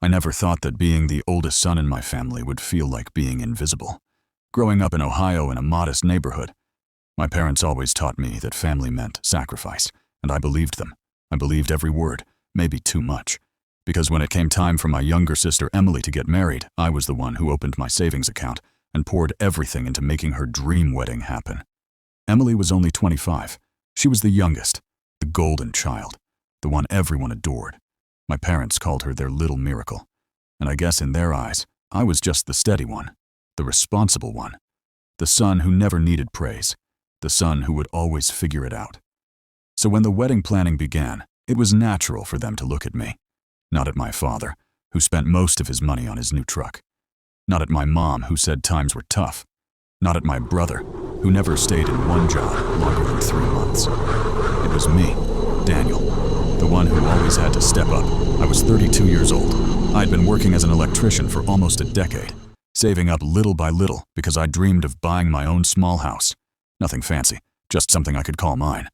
I never thought that being the oldest son in my family would feel like being invisible. Growing up in Ohio in a modest neighborhood, my parents always taught me that family meant sacrifice, and I believed them. I believed every word, maybe too much. Because when it came time for my younger sister Emily to get married, I was the one who opened my savings account and poured everything into making her dream wedding happen. Emily was only 25. She was the youngest, the golden child, the one everyone adored. My parents called her their little miracle. And I guess in their eyes, I was just the steady one, the responsible one, the son who never needed praise, the son who would always figure it out. So when the wedding planning began, it was natural for them to look at me. Not at my father, who spent most of his money on his new truck. Not at my mom, who said times were tough. Not at my brother, who never stayed in one job longer than 3 months. It was me, Daniel, the one who always had to step up. I was 32 years old. I'd been working as an electrician for almost a decade, saving up little by little because I dreamed of buying my own small house. Nothing fancy, just something I could call mine.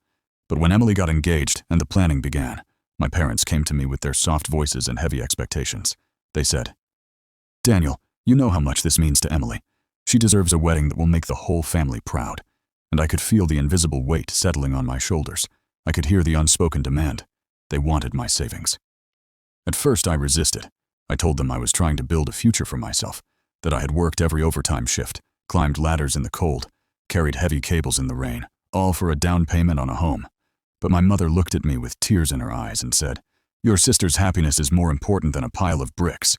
But when Emily got engaged and the planning began, my parents came to me with their soft voices and heavy expectations. They said, "Daniel, you know how much this means to Emily. She deserves a wedding that will make the whole family proud." And I could feel the invisible weight settling on my shoulders. I could hear the unspoken demand. They wanted my savings. At first I resisted. I told them I was trying to build a future for myself, that I had worked every overtime shift, climbed ladders in the cold, carried heavy cables in the rain, all for a down payment on a home. But my mother looked at me with tears in her eyes and said, "Your sister's happiness is more important than a pile of bricks."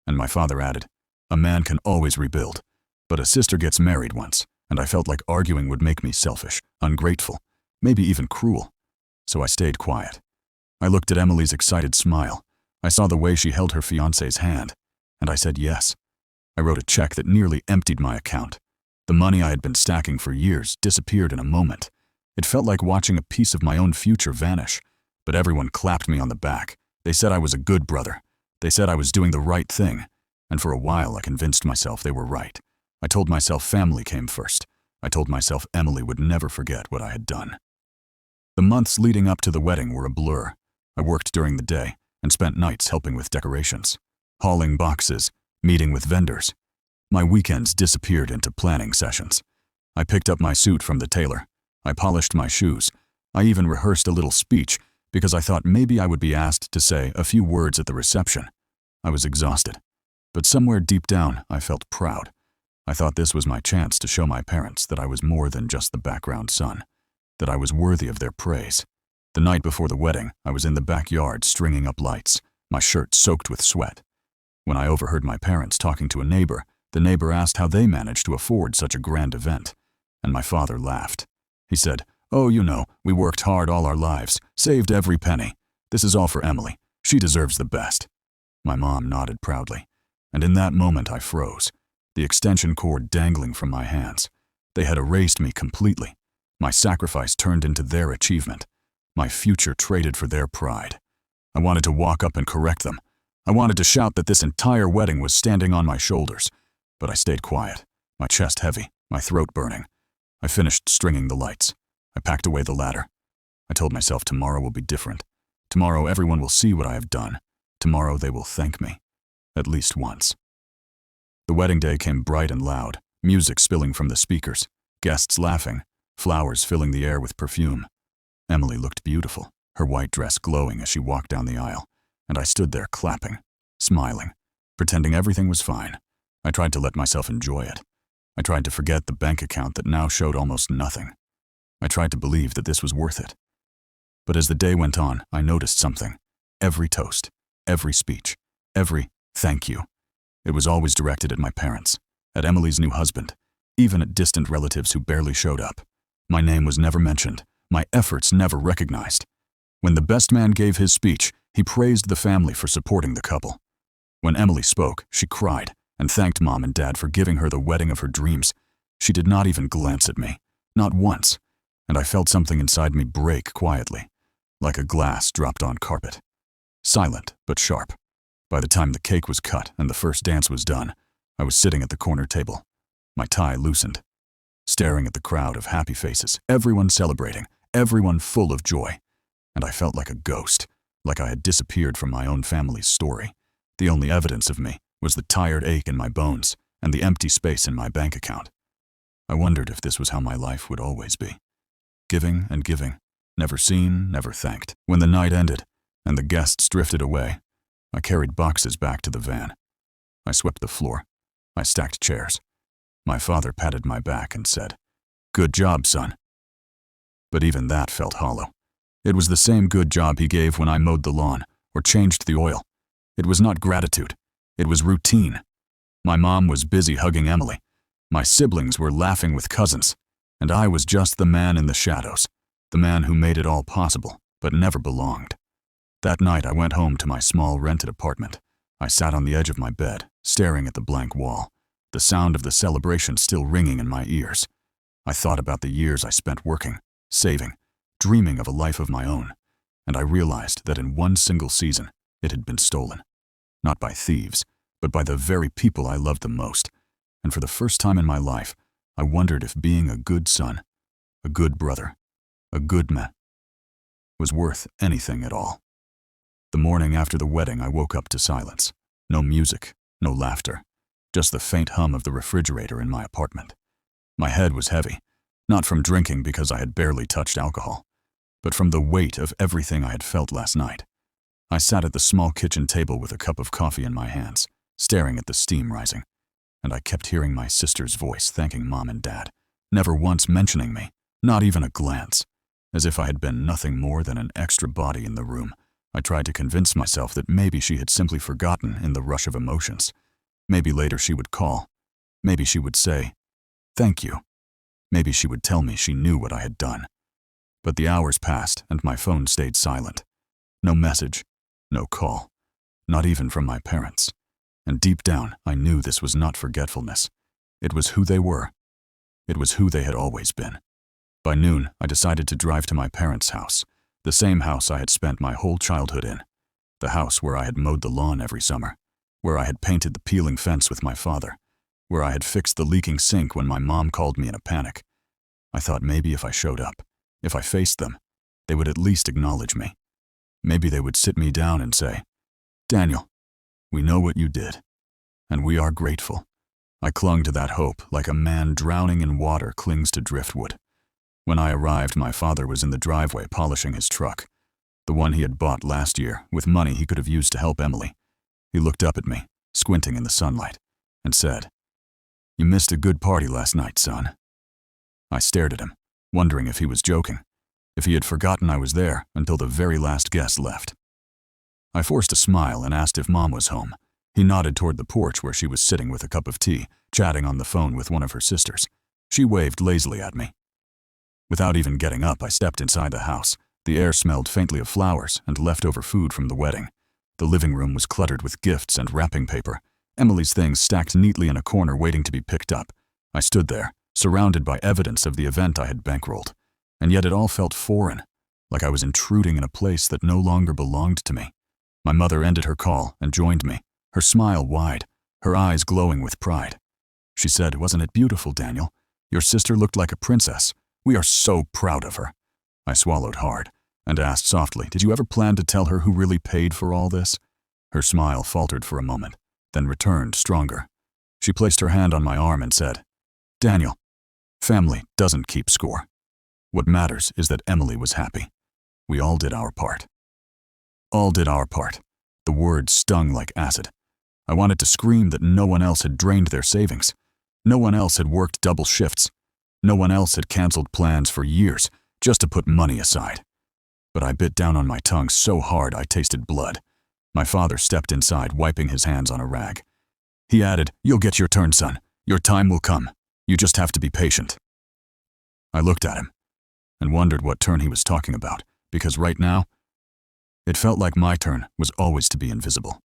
And my father added, "A man can always rebuild, but a sister gets married once," and I felt like arguing would make me selfish, ungrateful, maybe even cruel. So I stayed quiet. I looked at Emily's excited smile. I saw the way she held her fiancé's hand, and I said yes. I wrote a check that nearly emptied my account. The money I had been stacking for years disappeared in a moment. It felt like watching a piece of my own future vanish, but everyone clapped me on the back. They said I was a good brother. They said I was doing the right thing, and for a while I convinced myself they were right. I told myself family came first. I told myself Emily would never forget what I had done. The months leading up to the wedding were a blur. I worked during the day and spent nights helping with decorations, hauling boxes, meeting with vendors. My weekends disappeared into planning sessions. I picked up my suit from the tailor. I polished my shoes. I even rehearsed a little speech because I thought maybe I would be asked to say a few words at the reception. I was exhausted, but somewhere deep down I felt proud. I thought this was my chance to show my parents that I was more than just the background son, that I was worthy of their praise. The night before the wedding, I was in the backyard stringing up lights, my shirt soaked with sweat. When I overheard my parents talking to a neighbor, the neighbor asked how they managed to afford such a grand event, and my father laughed. He said, "Oh, you know, we worked hard all our lives, saved every penny. This is all for Emily. She deserves the best." My mom nodded proudly, and in that moment I froze, the extension cord dangling from my hands. They had erased me completely. My sacrifice turned into their achievement. My future traded for their pride. I wanted to walk up and correct them. I wanted to shout that this entire wedding was standing on my shoulders, but I stayed quiet, my chest heavy, my throat burning. I finished stringing the lights. I packed away the ladder. I told myself tomorrow will be different. Tomorrow everyone will see what I have done. Tomorrow they will thank me, at least once. The wedding day came bright and loud, music spilling from the speakers, guests laughing, flowers filling the air with perfume. Emily looked beautiful, her white dress glowing as she walked down the aisle, and I stood there clapping, smiling, pretending everything was fine. I tried to let myself enjoy it. I tried to forget the bank account that now showed almost nothing. I tried to believe that this was worth it. But as the day went on, I noticed something. Every toast, every speech, every thank you. It was always directed at my parents, at Emily's new husband, even at distant relatives who barely showed up. My name was never mentioned, my efforts never recognized. When the best man gave his speech, he praised the family for supporting the couple. When Emily spoke, she cried and thanked Mom and Dad for giving her the wedding of her dreams. She did not even glance at me, not once, and I felt something inside me break quietly, like a glass dropped on carpet. Silent, but sharp. By the time the cake was cut and the first dance was done, I was sitting at the corner table, my tie loosened, staring at the crowd of happy faces, everyone celebrating, everyone full of joy. And I felt like a ghost, like I had disappeared from my own family's story, The only evidence of me was the tired ache in my bones and the empty space in my bank account. I wondered if this was how my life would always be. Giving and giving, never seen, never thanked. When the night ended and the guests drifted away, I carried boxes back to the van. I swept the floor. I stacked chairs. My father patted my back and said, "Good job, son." But even that felt hollow. It was the same good job he gave when I mowed the lawn or changed the oil. It was not gratitude. It was routine. My mom was busy hugging Emily. My siblings were laughing with cousins. And I was just the man in the shadows, the man who made it all possible, but never belonged. That night I went home to my small rented apartment. I sat on the edge of my bed, staring at the blank wall, the sound of the celebration still ringing in my ears. I thought about the years I spent working, saving, dreaming of a life of my own, and I realized that in one single season it had been stolen. Not by thieves, but by the very people I loved the most. And for the first time in my life, I wondered if being a good son, a good brother, a good man, was worth anything at all. The morning after the wedding, I woke up to silence. No music, no laughter, just the faint hum of the refrigerator in my apartment. My head was heavy, not from drinking because I had barely touched alcohol, but from the weight of everything I had felt last night. I sat at the small kitchen table with a cup of coffee in my hands, staring at the steam rising, and I kept hearing my sister's voice thanking Mom and Dad, never once mentioning me, not even a glance, as if I had been nothing more than an extra body in the room. I tried to convince myself that maybe she had simply forgotten in the rush of emotions. Maybe later she would call. Maybe she would say, "Thank you." Maybe she would tell me she knew what I had done. But the hours passed and my phone stayed silent. No message, no call, not even from my parents. And deep down, I knew this was not forgetfulness. It was who they were. It was who they had always been. By noon, I decided to drive to my parents' house, the same house I had spent my whole childhood in, the house where I had mowed the lawn every summer, where I had painted the peeling fence with my father, where I had fixed the leaking sink when my mom called me in a panic. I thought maybe if I showed up, if I faced them, they would at least acknowledge me. Maybe they would sit me down and say, "Daniel, we know what you did, and we are grateful." I clung to that hope like a man drowning in water clings to driftwood. When I arrived, my father was in the driveway polishing his truck, the one he had bought last year with money he could have used to help Emily. He looked up at me, squinting in the sunlight, and said, "You missed a good party last night, son." I stared at him, wondering if he was joking, if he had forgotten I was there until the very last guest left. I forced a smile and asked if Mom was home. He nodded toward the porch where she was sitting with a cup of tea, chatting on the phone with one of her sisters. She waved lazily at me. Without even getting up, I stepped inside the house. The air smelled faintly of flowers and leftover food from the wedding. The living room was cluttered with gifts and wrapping paper, Emily's things stacked neatly in a corner waiting to be picked up. I stood there, surrounded by evidence of the event I had bankrolled, and yet it all felt foreign, like I was intruding in a place that no longer belonged to me. My mother ended her call and joined me, her smile wide, her eyes glowing with pride. She said, "Wasn't it beautiful, Daniel? Your sister looked like a princess. We are so proud of her." I swallowed hard and asked softly, "Did you ever plan to tell her who really paid for all this?" Her smile faltered for a moment, then returned stronger. She placed her hand on my arm and said, "Daniel, family doesn't keep score. What matters is that Emily was happy. We all did our part." All did our part. The words stung like acid. I wanted to scream that no one else had drained their savings. No one else had worked double shifts. No one else had canceled plans for years just to put money aside. But I bit down on my tongue so hard I tasted blood. My father stepped inside, wiping his hands on a rag. He added, "You'll get your turn, son. Your time will come. You just have to be patient." I looked at him and wondered what turn he was talking about, because right now, it felt like my turn was always to be invisible.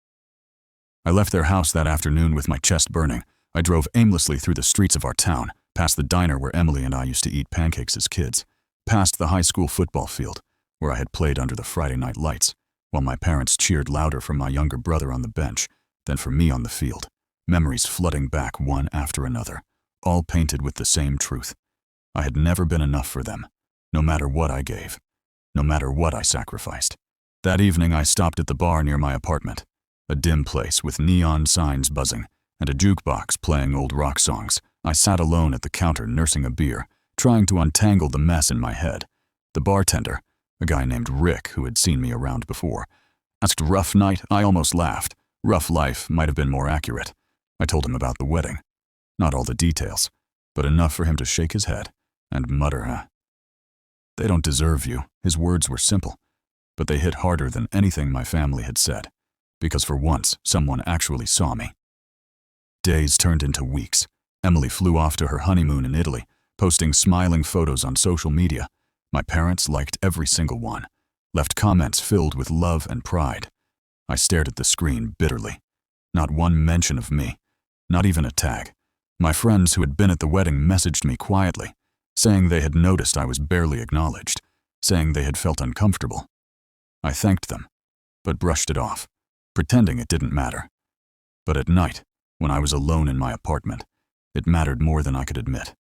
I left their house that afternoon with my chest burning. I drove aimlessly through the streets of our town, past the diner where Emily and I used to eat pancakes as kids, past the high school football field where I had played under the Friday night lights, while my parents cheered louder for my younger brother on the bench than for me on the field, memories flooding back one after another, all painted with the same truth. I had never been enough for them, no matter what I gave, no matter what I sacrificed. That evening I stopped at the bar near my apartment. A dim place with neon signs buzzing and a jukebox playing old rock songs. I sat alone at the counter nursing a beer, trying to untangle the mess in my head. The bartender, a guy named Rick who had seen me around before, asked rough night. I almost laughed. Rough life might have been more accurate. I told him about the wedding. Not all the details, but enough for him to shake his head and mutter, They don't deserve you. His words were simple, but they hit harder than anything my family had said, because for once, someone actually saw me. Days turned into weeks. Emily flew off to her honeymoon in Italy, posting smiling photos on social media. My parents liked every single one, left comments filled with love and pride. I stared at the screen bitterly. Not one mention of me, not even a tag. My friends who had been at the wedding messaged me quietly, saying they had noticed I was barely acknowledged, saying they had felt uncomfortable. I thanked them, but brushed it off, pretending it didn't matter. But at night, when I was alone in my apartment, it mattered more than I could admit.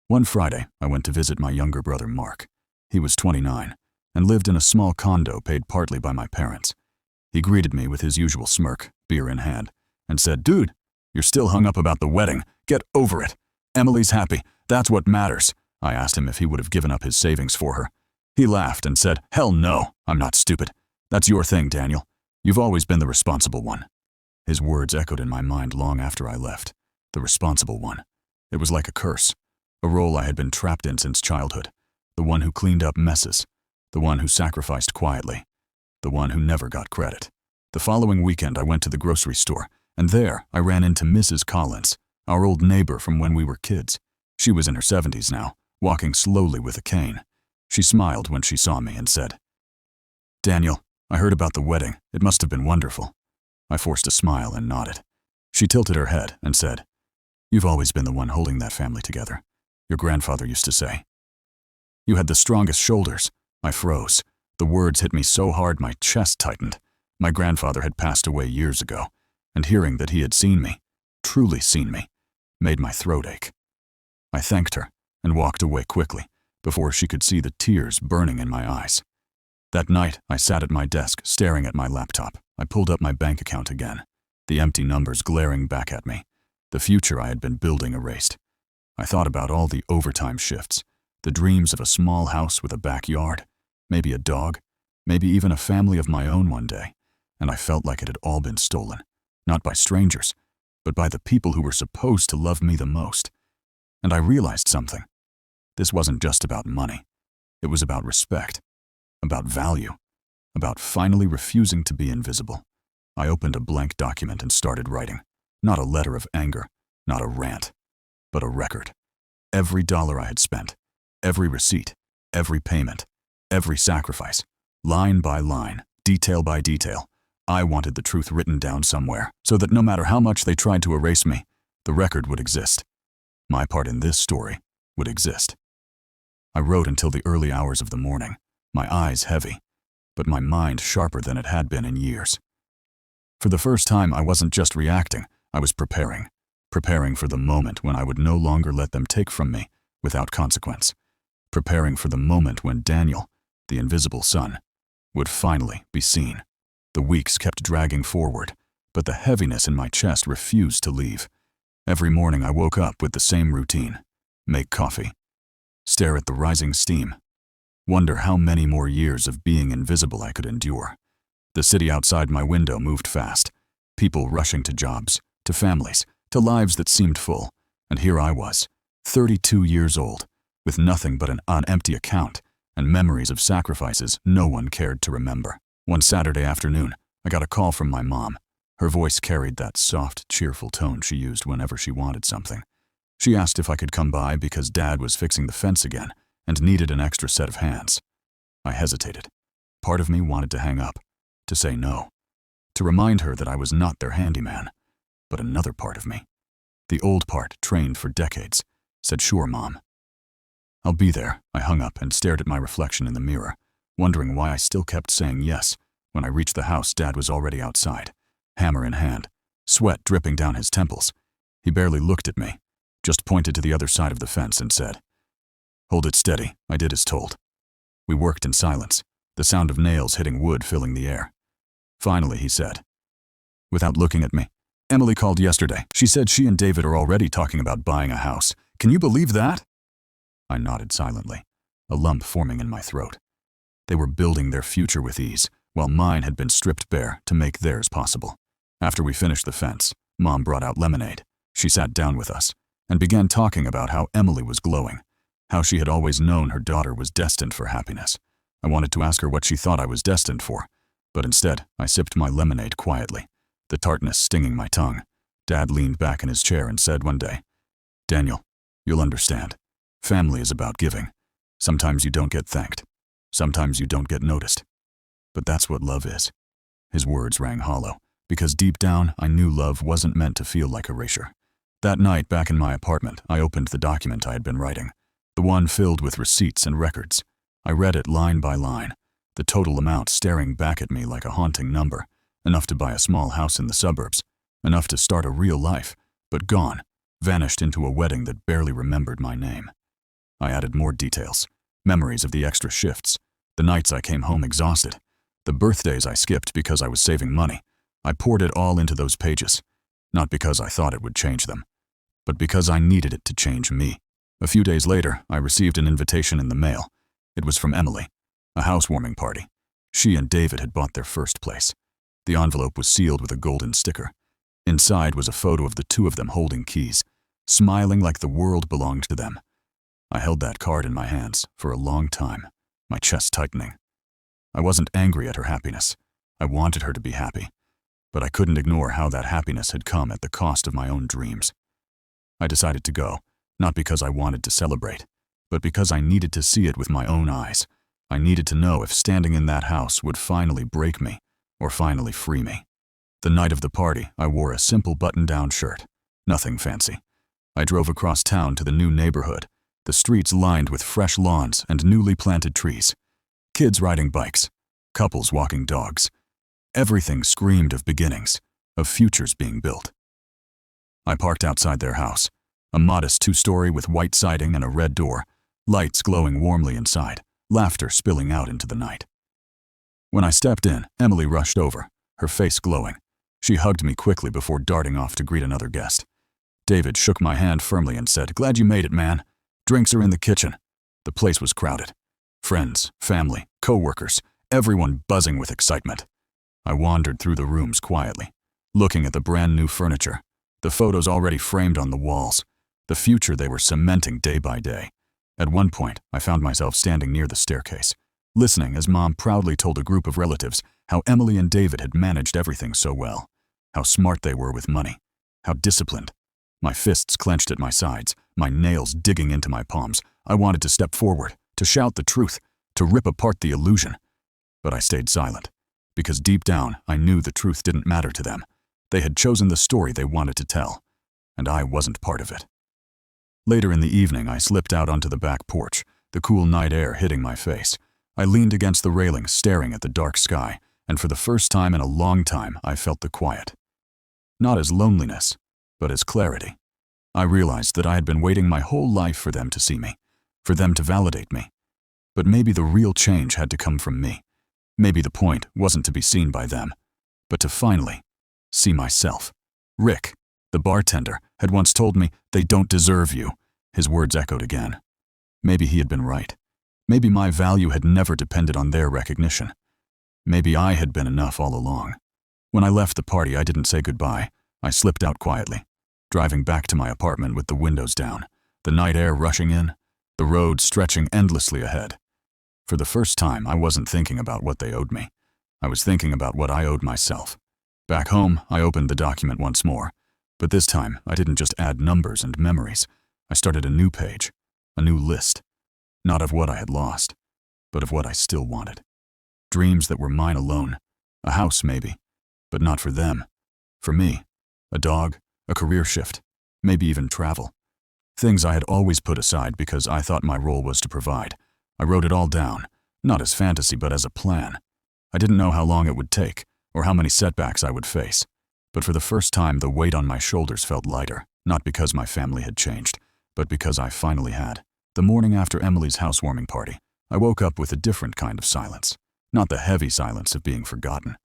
One Friday, I went to visit my younger brother Mark. He was 29 and lived in a small condo paid partly by my parents. He greeted me with his usual smirk, beer in hand, and said, "Dude, you're still hung up about the wedding. Get over it. Emily's happy. That's what matters." I asked him if he would have given up his savings for her. He laughed and said, "Hell no, I'm not stupid. That's your thing, Daniel. You've always been the responsible one." His words echoed in my mind long after I left. The responsible one. It was like a curse, a role I had been trapped in since childhood. The one who cleaned up messes, the one who sacrificed quietly, the one who never got credit. The following weekend, I went to the grocery store, and there I ran into Mrs. Collins, our old neighbor from when we were kids. She was in her 70s now, walking slowly with a cane. She smiled when she saw me and said, "Daniel, I heard about the wedding. It must have been wonderful." I forced a smile and nodded. She tilted her head and said, "You've always been the one holding that family together. Your grandfather used to say. You had the strongest shoulders." I froze. The words hit me so hard my chest tightened. My grandfather had passed away years ago, and hearing that he had seen me, truly seen me, made my throat ache. I thanked her and walked away quickly before she could see the tears burning in my eyes. That night, I sat at my desk staring at my laptop. I pulled up my bank account again, the empty numbers glaring back at me, the future I had been building erased. I thought about all the overtime shifts, the dreams of a small house with a backyard, maybe a dog, maybe even a family of my own one day, and I felt like it had all been stolen, not by strangers, but by the people who were supposed to love me the most. And I realized something. This wasn't just about money. It was about respect, about value, about finally refusing to be invisible. I opened a blank document and started writing. Not a letter of anger, not a rant, but a record. Every dollar I had spent, every receipt, every payment, every sacrifice, line by line, detail by detail. I wanted the truth written down somewhere, so that no matter how much they tried to erase me, the record would exist. My part in this story would exist. I wrote until the early hours of the morning, my eyes heavy, but my mind sharper than it had been in years. For the first time, I wasn't just reacting, I was preparing for the moment when I would no longer let them take from me without consequence, preparing for the moment when Daniel, the invisible son, would finally be seen. The weeks kept dragging forward, but the heaviness in my chest refused to leave. Every morning I woke up with the same routine: make coffee, stare at the rising steam, wonder how many more years of being invisible I could endure. The city outside my window moved fast, people rushing to jobs, to families, to lives that seemed full, and here I was, 32 years old, with nothing but an empty account and memories of sacrifices no one cared to remember. One Saturday afternoon, I got a call from my mom. Her voice carried that soft, cheerful tone she used whenever she wanted something. She asked if I could come by because Dad was fixing the fence again and needed an extra set of hands. I hesitated. Part of me wanted to hang up, to say no, to remind her that I was not their handyman. But another part of me, the old part trained for decades, said, "Sure, Mom." "I'll be there." I hung up and stared at my reflection in the mirror, wondering why I still kept saying yes. When I reached the house, Dad was already outside, hammer in hand, sweat dripping down his temples. He barely looked at me, just pointed to the other side of the fence and said, "Hold it steady." I did as told. We worked in silence, the sound of nails hitting wood filling the air. Finally, he said, without looking at me. Emily called yesterday. She said she and David are already talking about buying a house. Can you believe that? I nodded silently, a lump forming in my throat. They were building their future with ease, while mine had been stripped bare to make theirs possible. After we finished the fence, Mom brought out lemonade. She sat down with us and began talking about how Emily was glowing, how she had always known her daughter was destined for happiness. I wanted to ask her what she thought I was destined for, but instead I sipped my lemonade quietly, the tartness stinging my tongue. Dad leaned back in his chair and said one day, "Daniel, you'll understand. Family is about giving. Sometimes you don't get thanked. Sometimes you don't get noticed. But that's what love is." His words rang hollow, because deep down I knew love wasn't meant to feel like erasure. That night, back in my apartment, I opened the document I had been writing, the one filled with receipts and records. I read it line by line, the total amount staring back at me like a haunting number, enough to buy a small house in the suburbs, enough to start a real life, but gone, vanished into a wedding that barely remembered my name. I added more details, memories of the extra shifts, the nights I came home exhausted, the birthdays I skipped because I was saving money. I poured it all into those pages, not because I thought it would change them, but because I needed it to change me. A few days later, I received an invitation in the mail. It was from Emily, a housewarming party. She and David had bought their first place. The envelope was sealed with a golden sticker. Inside was a photo of the two of them holding keys, smiling like the world belonged to them. I held that card in my hands for a long time, my chest tightening. I wasn't angry at her happiness. I wanted her to be happy, but I couldn't ignore how that happiness had come at the cost of my own dreams. I decided to go, not because I wanted to celebrate, but because I needed to see it with my own eyes. I needed to know if standing in that house would finally break me or finally free me. The night of the party, I wore a simple button-down shirt, nothing fancy. I drove across town to the new neighborhood, the streets lined with fresh lawns and newly planted trees. Kids riding bikes, couples walking dogs. Everything screamed of beginnings, of futures being built. I parked outside their house, a modest two-story with white siding and a red door, lights glowing warmly inside, laughter spilling out into the night. When I stepped in, Emily rushed over, her face glowing. She hugged me quickly before darting off to greet another guest. David shook my hand firmly and said, "Glad you made it, man. Drinks are in the kitchen." The place was crowded. Friends, family, co-workers, everyone buzzing with excitement. I wandered through the rooms quietly, looking at the brand new furniture, the photos already framed on the walls, the future they were cementing day by day. At one point, I found myself standing near the staircase, listening as Mom proudly told a group of relatives how Emily and David had managed everything so well, how smart they were with money, how disciplined. My fists clenched at my sides, my nails digging into my palms. I wanted to step forward, to shout the truth, to rip apart the illusion. But I stayed silent, because deep down I knew the truth didn't matter to them. They had chosen the story they wanted to tell, and I wasn't part of it. Later in the evening, I slipped out onto the back porch, the cool night air hitting my face. I leaned against the railing, staring at the dark sky, and for the first time in a long time, I felt the quiet. Not as loneliness, but as clarity. I realized that I had been waiting my whole life for them to see me, for them to validate me. But maybe the real change had to come from me. Maybe the point wasn't to be seen by them, but to finally see myself. Rick, the bartender, had once told me, "They don't deserve you." His words echoed again. Maybe he had been right. Maybe my value had never depended on their recognition. Maybe I had been enough all along. When I left the party, I didn't say goodbye. I slipped out quietly, driving back to my apartment with the windows down, the night air rushing in, the road stretching endlessly ahead. For the first time, I wasn't thinking about what they owed me. I was thinking about what I owed myself. Back home, I opened the document once more, but this time I didn't just add numbers and memories. I started a new page, a new list, not of what I had lost, but of what I still wanted. Dreams that were mine alone, a house maybe, but not for them. For me, a dog, a career shift, maybe even travel. Things I had always put aside because I thought my role was to provide. I wrote it all down, not as fantasy but as a plan. I didn't know how long it would take, or how many setbacks I would face. But for the first time, the weight on my shoulders felt lighter, not because my family had changed, but because I finally had. The morning after Emily's housewarming party, I woke up with a different kind of silence. Not the heavy silence of being forgotten,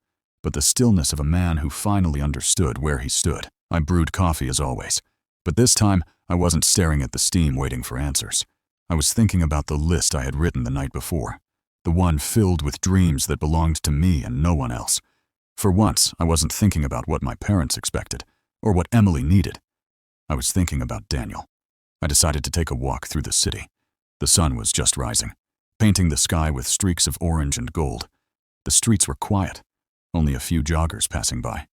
but the stillness of a man who finally understood where he stood. I brewed coffee as always, but this time I wasn't staring at the steam waiting for answers. I was thinking about the list I had written the night before, the one filled with dreams that belonged to me and no one else. For once, I wasn't thinking about what my parents expected, or what Emily needed. I was thinking about Daniel. I decided to take a walk through the city. The sun was just rising, painting the sky with streaks of orange and gold. The streets were quiet, only a few joggers passing by.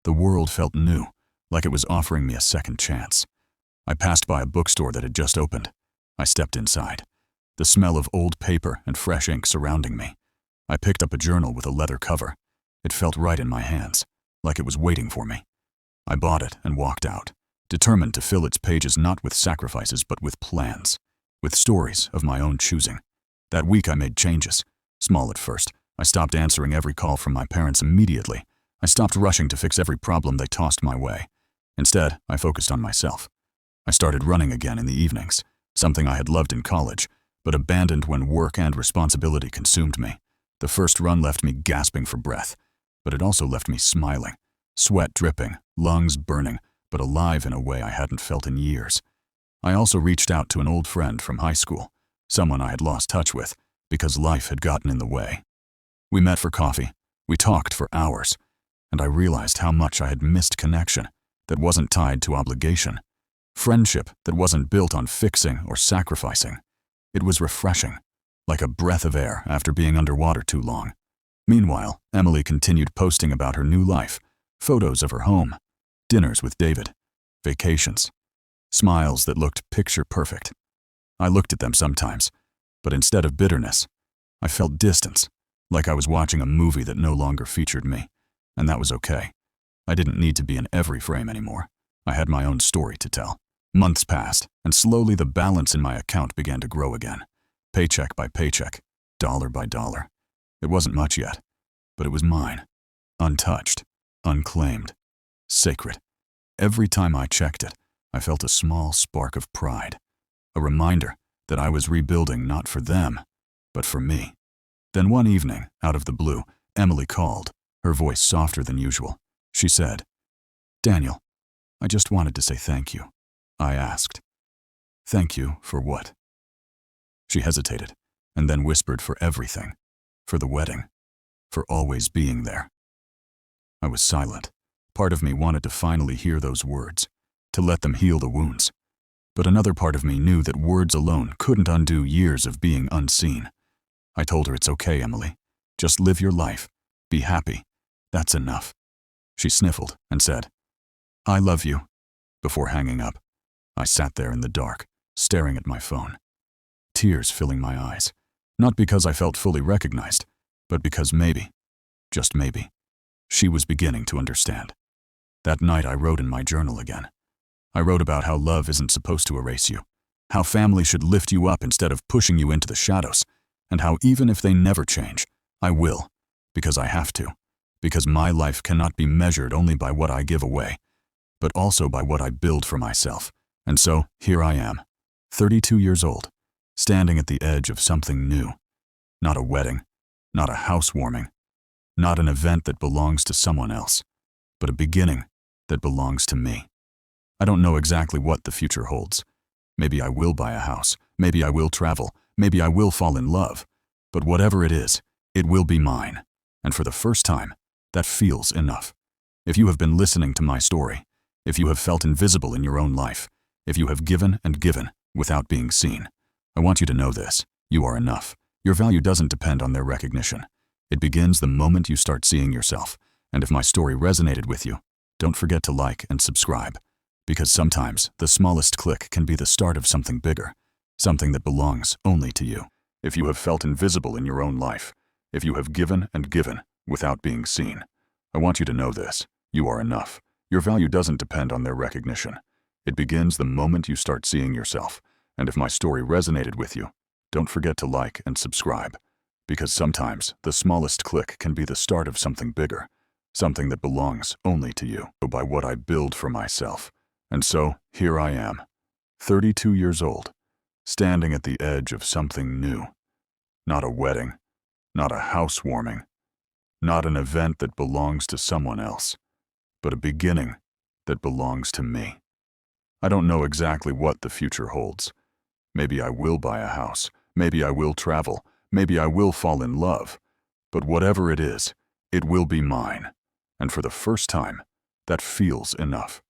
The world felt new, like it was offering me a second chance. I passed by a bookstore that had just opened. I stepped inside, the smell of old paper and fresh ink surrounding me. I picked up a journal with a leather cover. It felt right in my hands, like it was waiting for me. I bought it and walked out, determined to fill its pages not with sacrifices but with plans, with stories of my own choosing. That week I made changes, small at first. I stopped answering every call from my parents immediately. I stopped rushing to fix every problem they tossed my way. Instead, I focused on myself. I started running again in the evenings, something I had loved in college, but abandoned when work and responsibility consumed me. The first run left me gasping for breath, but it also left me smiling, sweat dripping, lungs burning, but alive in a way I hadn't felt in years. I also reached out to an old friend from high school, someone I had lost touch with because life had gotten in the way. We met for coffee, we talked for hours, and I realized how much I had missed connection that wasn't tied to obligation, friendship that wasn't built on fixing or sacrificing. It was refreshing, like a breath of air after being underwater too long. Meanwhile, Emily continued posting about her new life, photos of her home, dinners with David, vacations, smiles that looked picture perfect. I looked at them sometimes, but instead of bitterness, I felt distance, like I was watching a movie that no longer featured me, and that was okay. I didn't need to be in every frame anymore. I had my own story to tell. Months passed, and slowly the balance in my account began to grow again, paycheck by paycheck, dollar by dollar. It wasn't much yet, but it was mine, untouched, unclaimed, sacred. Every time I checked it, I felt a small spark of pride, a reminder that I was rebuilding not for them, but for me. Then one evening, out of the blue, Emily called, her voice softer than usual. She said, "Daniel, I just wanted to say thank you." I asked, "Thank you for what?" She hesitated, and then whispered, "For everything. For the wedding. For always being there." I was silent. Part of me wanted to finally hear those words, to let them heal the wounds. But another part of me knew that words alone couldn't undo years of being unseen. I told her, "It's okay, Emily. Just live your life. Be happy. That's enough." She sniffled and said, "I love you," before hanging up. I sat there in the dark, staring at my phone, tears filling my eyes, not because I felt fully recognized, but because maybe, just maybe, she was beginning to understand. That night I wrote in my journal again. I wrote about how love isn't supposed to erase you, how family should lift you up instead of pushing you into the shadows, and how even if they never change, I will, because I have to, because my life cannot be measured only by what I give away, but also by what I build for myself. And so, here I am, 32 years old, standing at the edge of something new. Not a wedding, not a housewarming, not an event that belongs to someone else, but a beginning that belongs to me. I don't know exactly what the future holds. Maybe I will buy a house, maybe I will travel, maybe I will fall in love, but whatever it is, it will be mine. And for the first time, that feels enough. If you have been listening to my story, if you have felt invisible in your own life, if you have given and given without being seen, I want you to know this: you are enough. Your value doesn't depend on their recognition. It begins the moment you start seeing yourself. And if my story resonated with you, don't forget to like and subscribe, because sometimes the smallest click can be the start of something bigger, something that belongs only to you. If you have felt invisible in your own life, if you have given and given without being seen, I want you to know this: you are enough. Your value doesn't depend on their recognition. It begins the moment you start seeing yourself. And if my story resonated with you, don't forget to like and subscribe, because sometimes the smallest click can be the start of something bigger, something that belongs only to you, by what I build for myself. And so, here I am, 32 years old, standing at the edge of something new. Not a wedding, not a housewarming, Not an event that belongs to someone else, but a beginning that belongs to me. I don't know exactly what the future holds. Maybe I will buy a house, maybe I will travel, maybe I will fall in love. But whatever it is, it will be mine. And for the first time, that feels enough.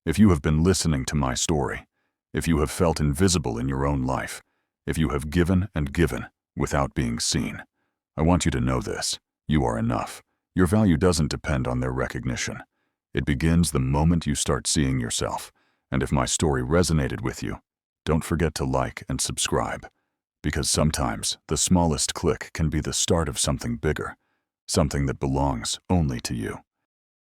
If you have been listening to my story, if you have felt invisible in your own life, if you have given and given without being seen, I want you to know this: you are enough. Your value doesn't depend on their recognition. It begins the moment you start seeing yourself. And if my story resonated with you, don't forget to like and subscribe, because sometimes the smallest click can be the start of something bigger, something that belongs only to you.